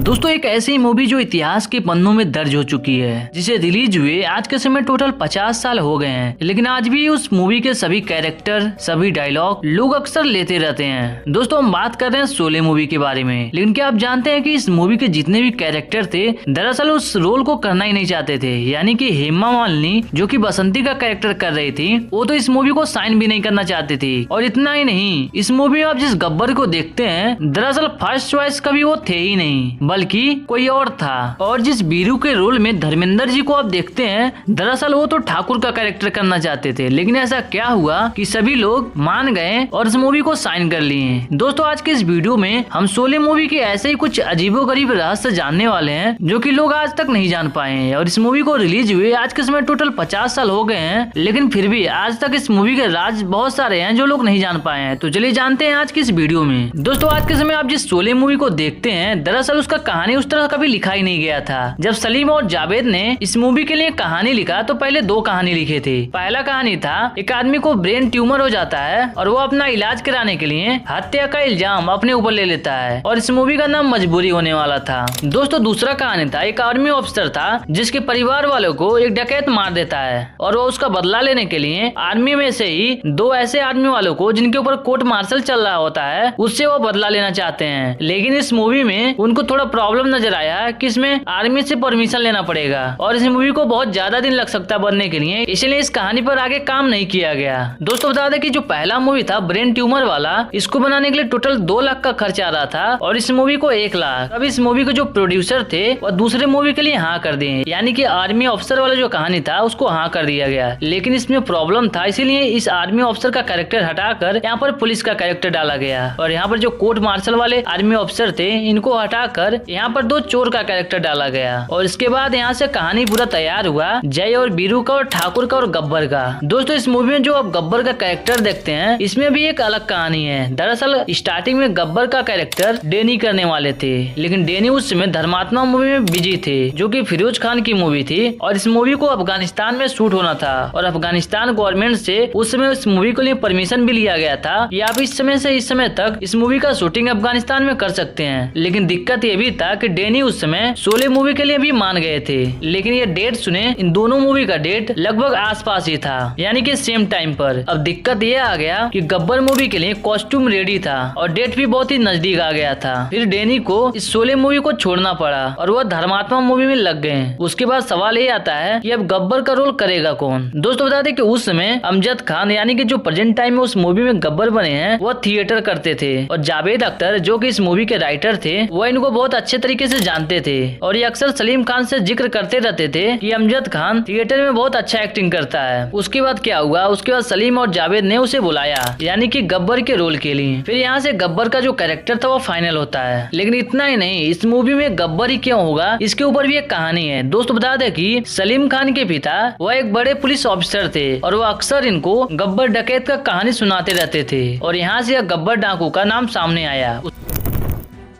दोस्तों एक ऐसी मूवी जो इतिहास के पन्नों में दर्ज हो चुकी है, जिसे रिलीज हुए आज के समय टोटल 50 साल हो गए हैं, लेकिन आज भी उस मूवी के सभी कैरेक्टर, सभी डायलॉग लोग अक्सर लेते रहते हैं। दोस्तों हम बात कर रहे हैं शोले मूवी के बारे में। लेकिन क्या आप जानते हैं कि इस मूवी के जितने भी कैरेक्टर थे दरअसल उस रोल को करना ही नहीं चाहते थे। यानी कि हेमा मालिनी जो कि बसंती का कैरेक्टर कर रही थी, वो तो इस मूवी को साइन भी नहीं करना चाहती थी। और इतना ही नहीं, इस मूवी में आप जिस गब्बर को देखते हैं दरअसल फर्स्ट चॉइस कभी वो थे ही नहीं, बल्कि कोई और था। और जिस बीरू के रोल में धर्मेंद्र जी को आप देखते हैं, दरअसल वो तो ठाकुर का कैरेक्टर करना चाहते थे। लेकिन ऐसा क्या हुआ कि सभी लोग मान गए और इस मूवी को साइन कर लिए। दोस्तों आज के इस वीडियो में हम शोले मूवी के ऐसे ही कुछ अजीबोगरीब रहस्य जानने वाले हैं जो कि लोग आज तक नहीं जान पाए हैं। और इस मूवी को रिलीज हुए आज के समय टोटल 50 साल हो गए हैं, लेकिन फिर भी आज तक इस मूवी के राज बहुत सारे हैं जो लोग नहीं जान पाए हैं। तो चलिए जानते हैं आज की इस वीडियो में। दोस्तों आज के समय आप जिस शोले मूवी को देखते हैं दरअसल उसका कहानी उस तरह कभी लिखा ही नहीं गया था। जब सलीम और जावेद ने इस मूवी के लिए कहानी लिखा तो पहले दो कहानी लिखे थे। पहला कहानी था एक आदमी को ब्रेन ट्यूमर हो जाता है और वो अपना इलाज कराने के लिए हत्या का इल्जाम अपने ऊपर ले लेता है, और इस मूवी का नाम मजबूरी होने वाला था। दोस्तों दूसरा कहानी था एक आर्मी ऑफिसर था जिसके परिवार वालों को एक डकैत मार देता है, और वो उसका बदला लेने के लिए आर्मी में से ही दो ऐसे आर्मी वालों को जिनके ऊपर कोर्ट मार्शल चल रहा होता है उससे वो बदला लेना चाहते हैं। लेकिन इस मूवी में उनको थोड़ा प्रॉब्लम नजर आया कि इसमें आर्मी से परमिशन लेना पड़ेगा और इस मूवी को बहुत ज्यादा दिन लग सकता बनने के लिए, इसलिए इस कहानी पर आगे काम नहीं किया गया। दोस्तों बता दें कि जो पहला मूवी था ब्रेन ट्यूमर वाला, इसको बनाने के लिए टोटल 2 लाख का खर्च आ रहा था और इस मूवी को 1 लाख। अब इस मूवी के जो प्रोड्यूसर थे वो दूसरे मूवी के लिए हाँ कर दिए, यानी कि आर्मी ऑफिसर वाला जो कहानी था उसको हाँ कर दिया गया। लेकिन इसमें प्रॉब्लम था, इसीलिए इस आर्मी ऑफिसर का कैरेक्टर हटाकर यहाँ पर पुलिस का कैरेक्टर डाला गया, और यहाँ पर जो कोर्ट मार्शल वाले आर्मी ऑफिसर थे इनको हटाकर यहाँ पर 2 चोर का कैरेक्टर डाला गया। और इसके बाद यहाँ से कहानी पूरा तैयार हुआ जय और बीरू का और ठाकुर का और गब्बर का। दोस्तों इस मूवी में जो आप गब्बर का कैरेक्टर देखते हैं इसमें भी एक अलग कहानी है। दरअसल स्टार्टिंग में गब्बर का कैरेक्टर डेनी करने वाले थे, लेकिन डेनी उस समय धर्मात्मा मूवी में बिजी थे जो कि फिरोज खान की मूवी थी, और इस मूवी को अफगानिस्तान में शूट होना था और अफगानिस्तान गवर्नमेंट से उस समय इस मूवी के लिए परमिशन भी लिया गया था कि आप इस समय से इस समय तक इस मूवी का शूटिंग अफगानिस्तान में कर सकते हैं। लेकिन दिक्कत ये भी था कि डेनी उस समय शोले मूवी के लिए भी मान गए थे, लेकिन ये डेट सुने इन दोनों मूवी का डेट लगभग आसपास ही था, यानी कि सेम टाइम पर। अब दिक्कत ये आ गया कि गब्बर मूवी के लिए कॉस्ट्यूम रेडी था और डेट भी बहुत ही नजदीक आ गया था। फिर डेनी को इस शोले मूवी को छोड़ना पड़ा और वह धर्मात्मा मूवी में लग गए। उसके बाद सवाल ये आता है कि अब गब्बर का रोल करेगा कौन। दोस्तों बता दें कि उस समय अमजद खान यानी कि जो प्रेजेंट टाइम में उस मूवी में गब्बर बने हैं वह थिएटर करते थे, और जावेद अख्तर जो कि इस मूवी के राइटर थे वह इनको बहुत अच्छे तरीके से जानते थे, और ये अक्सर सलीम खान से जिक्र करते रहते थे कि अमजद खान थिएटर में बहुत अच्छा एक्टिंग करता है। उसके बाद क्या हुआ, उसके बाद सलीम और जावेद ने उसे बुलाया यानी कि गब्बर के रोल के लिए। फिर यहाँ से गब्बर का जो कैरेक्टर था वो फाइनल होता है। लेकिन इतना ही नहीं, इस मूवी में गब्बर ही क्यों होगा इसके ऊपर भी एक कहानी है। दोस्तों बता दें कि सलीम खान के पिता वह एक बड़े पुलिस ऑफिसर थे और वह अक्सर इनको गब्बर डकैत का कहानी सुनाते रहते थे, और यहाँ से गब्बर डाकू का नाम सामने आया।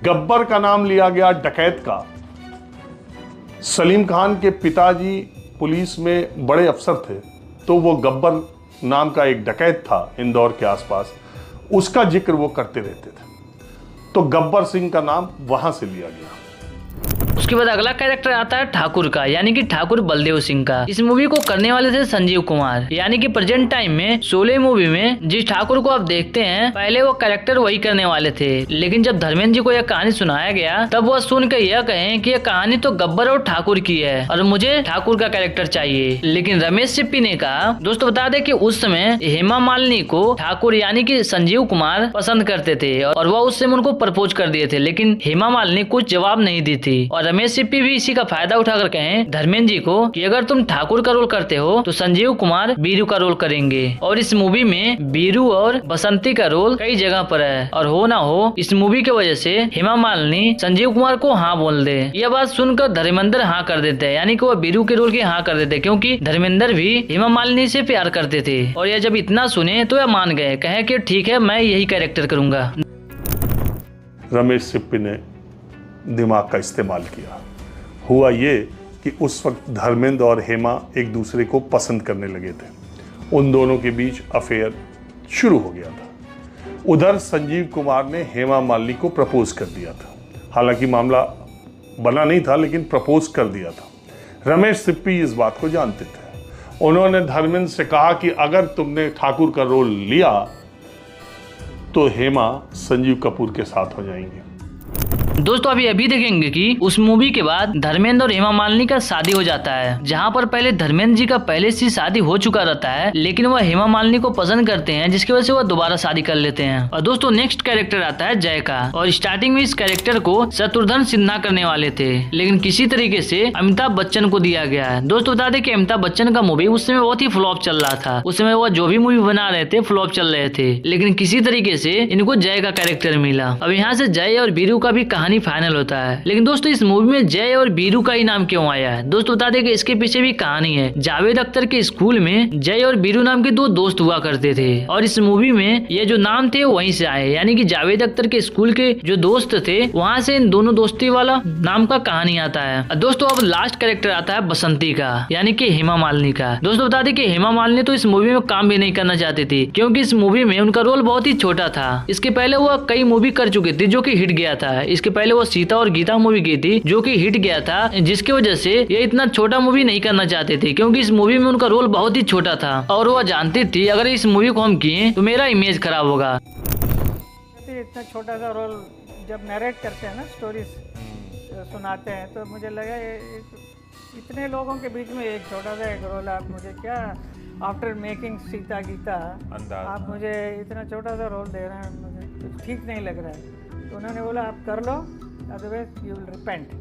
गब्बर का नाम लिया गया डकैत का। सलीम खान के पिताजी पुलिस में बड़े अफसर थे, तो वो गब्बर नाम का एक डकैत था इंदौर के आसपास, उसका जिक्र वो करते रहते थे, तो गब्बर सिंह का नाम वहां से लिया गया। उसके बाद अगला कैरेक्टर आता है ठाकुर का, यानी कि ठाकुर बलदेव सिंह का। इस मूवी को करने वाले थे संजीव कुमार, यानी कि प्रेजेंट टाइम में शोले मूवी में जिस ठाकुर को आप देखते हैं पहले वो कैरेक्टर वही करने वाले थे। लेकिन जब धर्मेंद्र जी को यह कहानी सुनाया गया तब वह सुनकर यह कहें कि यह कहानी तो गब्बर और ठाकुर की है और मुझे ठाकुर का कैरेक्टर चाहिए। लेकिन रमेश सिप्पी ने कहा, दोस्तों बता दें कि उस समय हेमा मालिनी को ठाकुर यानी कि संजीव कुमार पसंद करते थे और वह उस समय उनको प्रपोज कर दिए थे, लेकिन हेमा मालिनी कुछ जवाब नहीं दी थी। और रमेश सिप्पी भी इसी का फायदा उठाकर कहें धर्मेंद्र जी को कि अगर तुम ठाकुर का रोल करते हो तो संजीव कुमार बीरू का रोल करेंगे। और इस मूवी में बीरू और बसंती का रोल कई जगह पर है, और हो ना हो इस मूवी की वजह से हेमा मालिनी संजीव कुमार को हाँ बोल दे। यह बात सुनकर धर्मेंद्र हाँ कर देते हैं, यानी कि वह बीरू के रोल की हाँ कर देते, क्योंकि धर्मेंद्र भी हेमा मालिनी से प्यार करते थे। और यह जब इतना सुने तो यह मान गए, कहे कि ठीक है मैं यही कैरेक्टर करूंगा। रमेश सिप्पी ने दिमाग का इस्तेमाल किया। हुआ ये कि उस वक्त धर्मेंद्र और हेमा एक दूसरे को पसंद करने लगे थे, उन दोनों के बीच अफेयर शुरू हो गया था। उधर संजीव कुमार ने हेमा मालिनी को प्रपोज कर दिया था। हालांकि मामला बना नहीं था लेकिन प्रपोज कर दिया था। रमेश सिप्पी इस बात को जानते थे। उन्होंने धर्मेंद्र से कहा कि अगर तुमने ठाकुर का रोल लिया तो हेमा संजीव कपूर के साथ हो जाएंगे। दोस्तों अभी देखेंगे कि उस मूवी के बाद धर्मेंद्र और हेमा मालिनी का शादी हो जाता है, जहां पर पहले धर्मेंद्र जी का पहले से शादी हो चुका रहता है, लेकिन वह हेमा मालिनी को पसंद करते हैं, जिसकी वजह से वह दोबारा शादी कर लेते हैं। और दोस्तों नेक्स्ट कैरेक्टर आता है जय का, और स्टार्टिंग में इस कैरेक्टर को शत्रुघ्न सिन्हा करने वाले थे, लेकिन किसी तरीके से अमिताभ बच्चन को दिया गया है। दोस्तों बता दें कि अमिताभ बच्चन का मूवी उस समय बहुत ही फ्लॉप चल रहा था। उस समय वह जो भी मूवी बना रहे थे फ्लॉप चल रहे थे, लेकिन किसी तरीके से इनको जय का कैरेक्टर मिला। अब यहाँ से जय और बीरू का भी कहानी फाइनल होता है। लेकिन दोस्तों इस मूवी में जय और बीरू का ही नाम क्यों आया है? दोस्तों बता दें कि इसके पीछे भी कहानी है। जावेद अख्तर के स्कूल में जय और बीरू नाम के दो दोस्त हुआ करते थे, और इस मूवी में ये जो नाम थे वहीं से आए, यानी कि जावेद अख्तर के स्कूल के जो दोस्त थे वहाँ से इन दोनों दोस्ती वाला नाम का कहानी आता है। दोस्तों अब लास्ट कैरेक्टर आता है बसंती का, यानी कि हेमा मालिनी का। दोस्तों बता दें कि हेमा मालिनी तो इस मूवी में काम भी नहीं करना चाहती थी, क्योंकि इस मूवी में उनका रोल बहुत ही छोटा था। इसके पहले वो कई मूवी कर चुकी थी जो कि हिट गया था। इसके पहले वो सीता और गीता मूवी की थी जो कि हिट गया था, जिसकी वजह से ये इतना छोटा मूवी नहीं करना चाहते थे, क्योंकि इस मूवी में उनका रोल बहुत ही छोटा था और वो जानती थी अगर इस मूवी को हम किए तो मेरा इमेज खराब होगा। इतना छोटा सा रोल जब नरेट करते हैं ना, स्टोरीज सुनाते हैं, तो मुझे लगा इतने लोगों के बीच में एक छोटा सा एक रोल आप मुझे क्या आफ्टर मेकिंग सीता गीता आप मुझे इतना छोटा सा रोल दे रहे हैं, मुझे ठीक नहीं लग रहा है। तो उन्होंने बोला आप कर लो, अदरवाइज यू विल रिपेंट।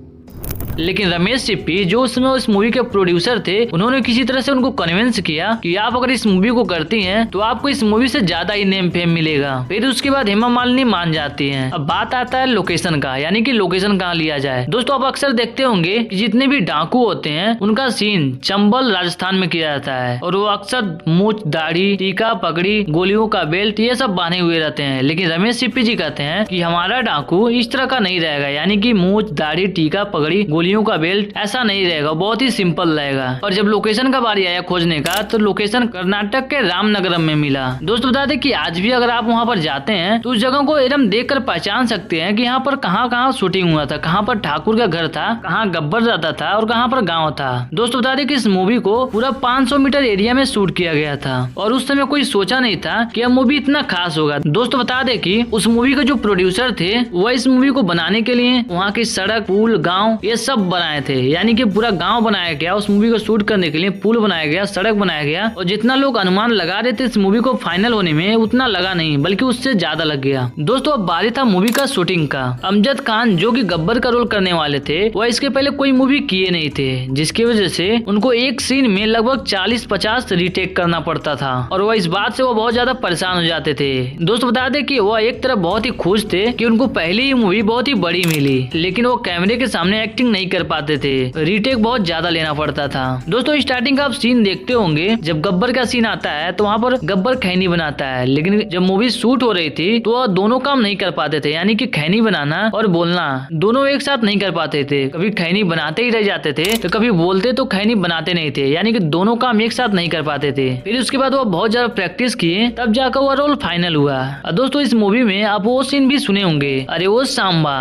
लेकिन रमेश सिप्पी जो उस समय उस मूवी के प्रोड्यूसर थे, उन्होंने किसी तरह से उनको कन्विंस किया कि आप अगर इस मूवी को करती हैं तो आपको इस मूवी से ज्यादा ही नेम फेम मिलेगा। फिर उसके बाद हेमा मालिनी मान जाती हैं। अब बात आता है लोकेशन का, यानी कि लोकेशन कहाँ लिया जाए। दोस्तों आप अक्सर देखते होंगे कि जितने भी डाकू होते हैं उनका सीन चंबल राजस्थान में किया जाता है, और वो अक्सर मूछ दाढ़ी टीका पगड़ी गोलियों का बेल्ट ये सब बांधे हुए रहते हैं। लेकिन रमेश सिप्पी जी कहते हैं कि हमारा डाकू इस तरह का नहीं रहेगा, यानी कि मूछ दाढ़ी टीका पगड़ी गोलियों का बेल्ट ऐसा नहीं रहेगा, बहुत ही सिंपल रहेगा। और जब लोकेशन का बारी आया खोजने का तो लोकेशन कर्नाटक के रामनगरम में मिला। दोस्तों बता दें कि आज भी अगर आप वहां पर जाते हैं तो उस जगह को एकदम देखकर पहचान सकते हैं कि यहाँ पर कहाँ शूटिंग हुआ था, कहाँ पर ठाकुर का घर था, कहाँ गब्बर रहता था और कहाँ पर गाँव था। दोस्तों बता दें कि इस मूवी को पूरा 500 मीटर एरिया में शूट किया गया था, और उस समय कोई सोचा नहीं था कि यह मूवी इतना खास होगा। दोस्तों बता दें कि उस मूवी के जो प्रोड्यूसर थे वह इस मूवी को बनाने के लिए वहाँ की सड़क पुल गाँव ये सब बनाए थे, यानी कि पूरा गांव बनाया गया। उस मूवी को शूट करने के लिए पुल बनाया गया, सड़क बनाया गया, और जितना लोग अनुमान लगा रहे थे इस मूवी को फाइनल होने में उतना लगा नहीं, बल्कि उससे ज्यादा लग गया। दोस्तों अब बारी था मूवी का शूटिंग का। अमजद खान जो कि गब्बर का रोल करने वाले थे वह इसके पहले कोई मूवी किए नहीं थे, जिसकी वजह से उनको एक सीन में लगभग 40-50 रीटेक करना पड़ता था, और वह इस बात से वो बहुत ज्यादा परेशान हो जाते थे। दोस्तों बता दें कि वह एक तरफ बहुत ही खुश थे कि उनको पहली ही मूवी बहुत ही बड़ी मिली, लेकिन वो कैमरे के सामने एक्टिंग नहीं कर पाते थे, रीटेक बहुत ज्यादा लेना पड़ता था। दोस्तों स्टार्टिंग का आप सीन देखते होंगे, जब गब्बर का सीन आता है तो वहाँ पर गब्बर खैनी बनाता है, लेकिन जब मूवी शूट हो रही थी तो वह दोनों काम नहीं कर पाते थे, यानी कि खैनी बनाना और बोलना दोनों एक साथ नहीं कर पाते थे। कभी खैनी बनाते ही रह जाते थे तो कभी बोलते तो खैनी बनाते नहीं थे, यानी कि दोनों काम एक साथ नहीं कर पाते थे। फिर उसके बाद वो बहुत ज्यादा प्रैक्टिस किए, तब जाकर वो रोल फाइनल हुआ। दोस्तों इस मूवी में आप वो सीन भी सुने होंगे, अरे वो सांबा,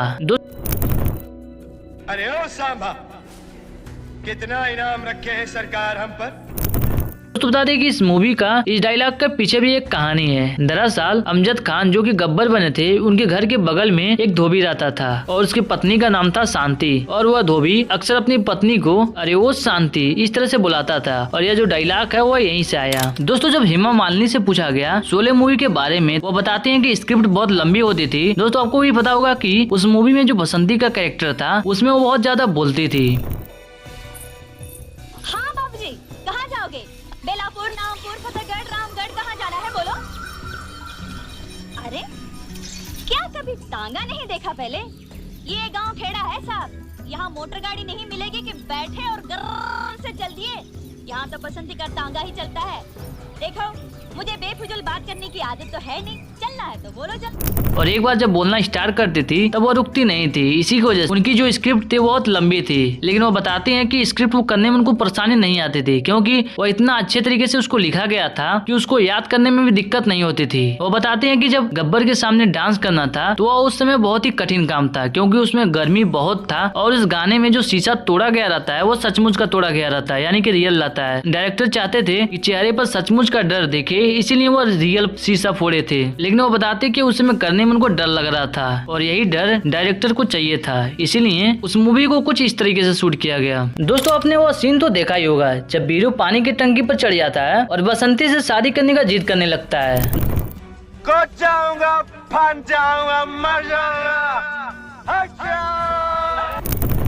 अरे ओ सांबा, कितना इनाम रखे हैं सरकार हम पर। दोस्तों बता दें कि इस मूवी का इस डायलॉग के पीछे भी एक कहानी है। दरअसल अमजद खान जो कि गब्बर बने थे, उनके घर के बगल में एक धोबी रहता था और उसकी पत्नी का नाम था शांति, और वह धोबी अक्सर अपनी पत्नी को अरे वो शांति इस तरह से बुलाता था, और यह जो डायलॉग है वह यहीं से आया। दोस्तों जब हेमा मालिनी से पूछा गया शोले मूवी के बारे में, वो बताते हैं कि स्क्रिप्ट बहुत लंबी होती थी। दोस्तों आपको भी पता होगा कि उस मूवी में जो बसंती का कैरेक्टर था उसमें वो बहुत ज्यादा बोलती थी। बेलापुर, नामपुर, फतेहगढ़, रामगढ़, कहाँ जाना है बोलो? अरे क्या कभी तांगा नहीं देखा पहले? ये गांव खेड़ा है साहब, यहाँ मोटर गाड़ी नहीं मिलेगी कि बैठे और गर्र से चल दिए। यहाँ तो बसंती का तांगा ही चलता है। देखो मुझे बेफिजूल बात करने की आदत तो है नहीं, चलना है तो बोलो चल। और एक बार जब बोलना स्टार्ट करती थी तब वो रुकती नहीं थी। इसी की वजह से उनकी जो स्क्रिप्ट थी बहुत लंबी थी, लेकिन वो बताते हैं कि स्क्रिप्ट वो करने में उनको परेशानी नहीं आती थी, क्योंकि वो इतना अच्छे तरीके से उसको लिखा गया था कि उसको याद करने में भी दिक्कत नहीं होती थी। वो बताते हैं कि जब गब्बर के सामने डांस करना था तो वो उस समय बहुत ही कठिन काम था, क्योंकि उसमें गर्मी बहुत था और इस गाने में जो शीशा तोड़ा गया रहता है वो सचमुच का तोड़ा गया रहता है, यानी कि रियल रहता है। डायरेक्टर चाहते थे कि चेहरे पर सचमुच का डर दिखे, इसीलिए वो रियल शीशा फोड़े थे, लेकिन वो बताते कि उस समय करने में उनको डर लग रहा था और यही डर डायरेक्टर को चाहिए था, इसीलिए उस मूवी को कुछ इस तरीके से शूट किया गया। दोस्तों आपने वो सीन तो देखा ही होगा जब बीरू पानी की टंकी पर चढ़ जाता है और बसंती से शादी करने का जिद करने लगता है। कूद जाऊंगा, फंस जाऊंगा, मर जाऊंगा।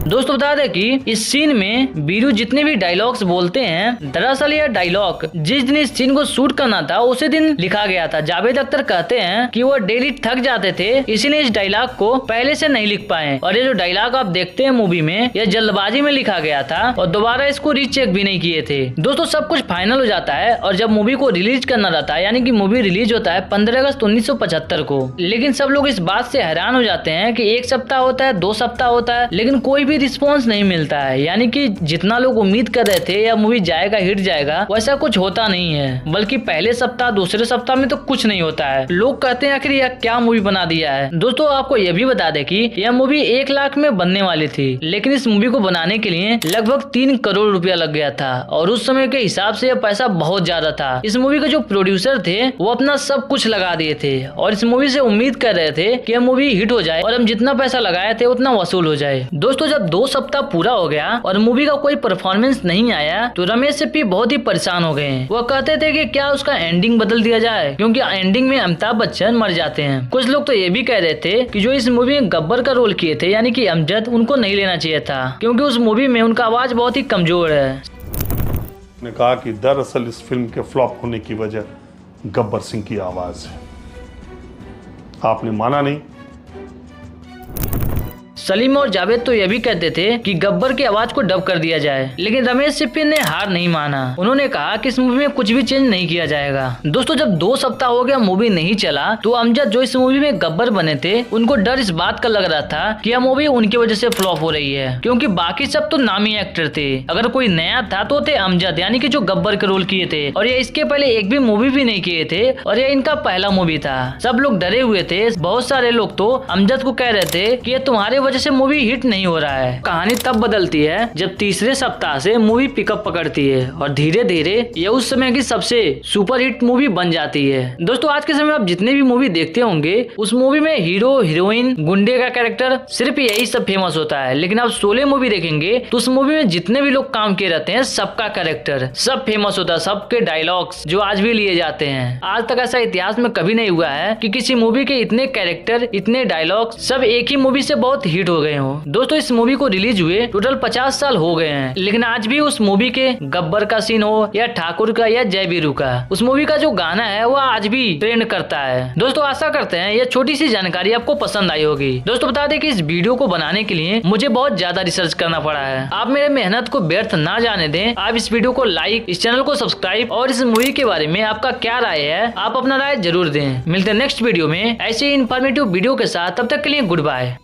दोस्तों बता दें कि इस सीन में बीरू जितने भी डायलॉग्स बोलते हैं, दरअसल यह डायलॉग जिस दिन इस सीन को शूट करना था उसी दिन लिखा गया था। जावेद अख्तर कहते हैं कि वो डेली थक जाते थे, इसीलिए इस डायलॉग को पहले से नहीं लिख पाए और ये जो डायलॉग आप देखते हैं मूवी में, यह जल्दबाजी में लिखा गया था और दोबारा इसको रीचेक भी नहीं किए थे। दोस्तों सब कुछ फाइनल हो जाता है और जब मूवी को रिलीज करना रहता है, यानी कि मूवी रिलीज होता है 15 अगस्त 1975 को, लेकिन सब लोग इस बात से हैरान हो जाते हैं कि 1 सप्ताह होता है, 2 सप्ताह होता है, लेकिन कोई भी रिस्पॉन्स नहीं मिलता है। यानी कि जितना लोग उम्मीद कर रहे थे या मूवी जाएगा, हिट जाएगा, वैसा कुछ होता नहीं है, बल्कि पहले सप्ताह दूसरे सप्ताह में तो कुछ नहीं होता है। लोग कहते हैं आखिर यह क्या मूवी बना दिया है। दोस्तों आपको यह भी बता दें कि यह मूवी 1 लाख में बनने वाली थी, लेकिन इस मूवी को बनाने के लिए लगभग 3 करोड़ रुपया लग गया था और उस समय के हिसाब से यह पैसा बहुत ज्यादा था। इस मूवी के जो प्रोड्यूसर थे वो अपना सब कुछ लगा दिए थे और इस मूवी से उम्मीद कर रहे थे कि यह मूवी हिट हो जाए और हम जितना पैसा लगाए थे उतना वसूल हो जाए। दोस्तों जब 2 सप्ताह पूरा हो गया और मूवी का कोई परफॉर्मेंस नहीं आया तो रमेश सिप्पी बहुत ही परेशान हो गए। वो कहते थे कि क्या उसका एंडिंग बदल दिया जाए, क्योंकि एंडिंग में अमिताभ बच्चन मर जाते हैं। कुछ लोग तो ये भी कह रहे थे कि जो इस मूवी में गब्बर का रोल किए थे, यानी कि अमजद, उनको नहीं लेना चाहिए था, क्योंकि उस मूवी में उनका आवाज बहुत ही कमजोर है। ने कहा कि दरअसल इस फिल्म के फ्लॉप होने की वजह गब्बर सिंह की आवाज है। आपने माना नहीं। सलीम और जावेद तो यह भी कहते थे कि गब्बर की आवाज को डब कर दिया जाए, लेकिन रमेश सिप्पी ने हार नहीं माना। उन्होंने कहा कि इस मूवी में कुछ भी चेंज नहीं किया जाएगा। दोस्तों जब 2 सप्ताह हो गया मूवी नहीं चला तो अमजद जो इस मूवी में गब्बर बने थे उनको डर इस बात का लग रहा था कि यह मूवी उनकी वजह से फ्लॉप हो रही है, क्योंकि बाकी सब तो नामी एक्टर थे। अगर कोई नया था तो थे अमजद, यानी कि जो गब्बर के रोल किए थे, और ये इसके पहले एक भी मूवी भी नहीं किए थे और ये इनका पहला मूवी था। सब लोग डरे हुए थे। बहुत सारे लोग तो अमजद को कह रहे थे कि ये तुम्हारे वजह से मूवी हिट नहीं हो रहा है। कहानी तब बदलती है जब तीसरे सप्ताह से मूवी पिकअप पकड़ती है और धीरे धीरे ये उस समय की सबसे सुपर हिट मूवी बन जाती है। दोस्तों आज के समय आप जितने भी मूवी देखते होंगे उस मूवी में हीरो, हीरोइन, गुंडे का कैरेक्टर, सिर्फ यही सब फेमस होता है, लेकिन आप शोले मूवी देखेंगे तो उस मूवी में जितने भी लोग काम किए रहते हैं सबका कैरेक्टर सब फेमस होता है, सबके डायलॉग्स जो आज भी लिए जाते हैं। आज तक ऐसा इतिहास में कभी नहीं हुआ है कि किसी मूवी के इतने कैरेक्टर, इतने डायलॉग सब एक ही मूवी से बहुत हिट हो गए हो। दोस्तों इस मूवी को रिलीज हुए टोटल 50 साल हो गए हैं, लेकिन आज भी उस मूवी के गब्बर का सीन हो या ठाकुर का या जय वीरू का, उस मूवी का जो गाना है वो आज भी ट्रेंड करता है। दोस्तों आशा करते हैं ये छोटी सी जानकारी आपको पसंद आई होगी। दोस्तों बता दें कि इस वीडियो को बनाने के लिए मुझे बहुत ज्यादा रिसर्च करना पड़ा है। आप मेरे मेहनत को व्यर्थ ना जाने दें। आप इस वीडियो को लाइक, इस चैनल को सब्सक्राइब और इस मूवी के बारे में आपका क्या राय है आप अपना राय जरूर दें। मिलते हैं नेक्स्ट वीडियो में ऐसे ही इंफॉर्मेटिव वीडियो के साथ, तब तक के लिए गुड बाय।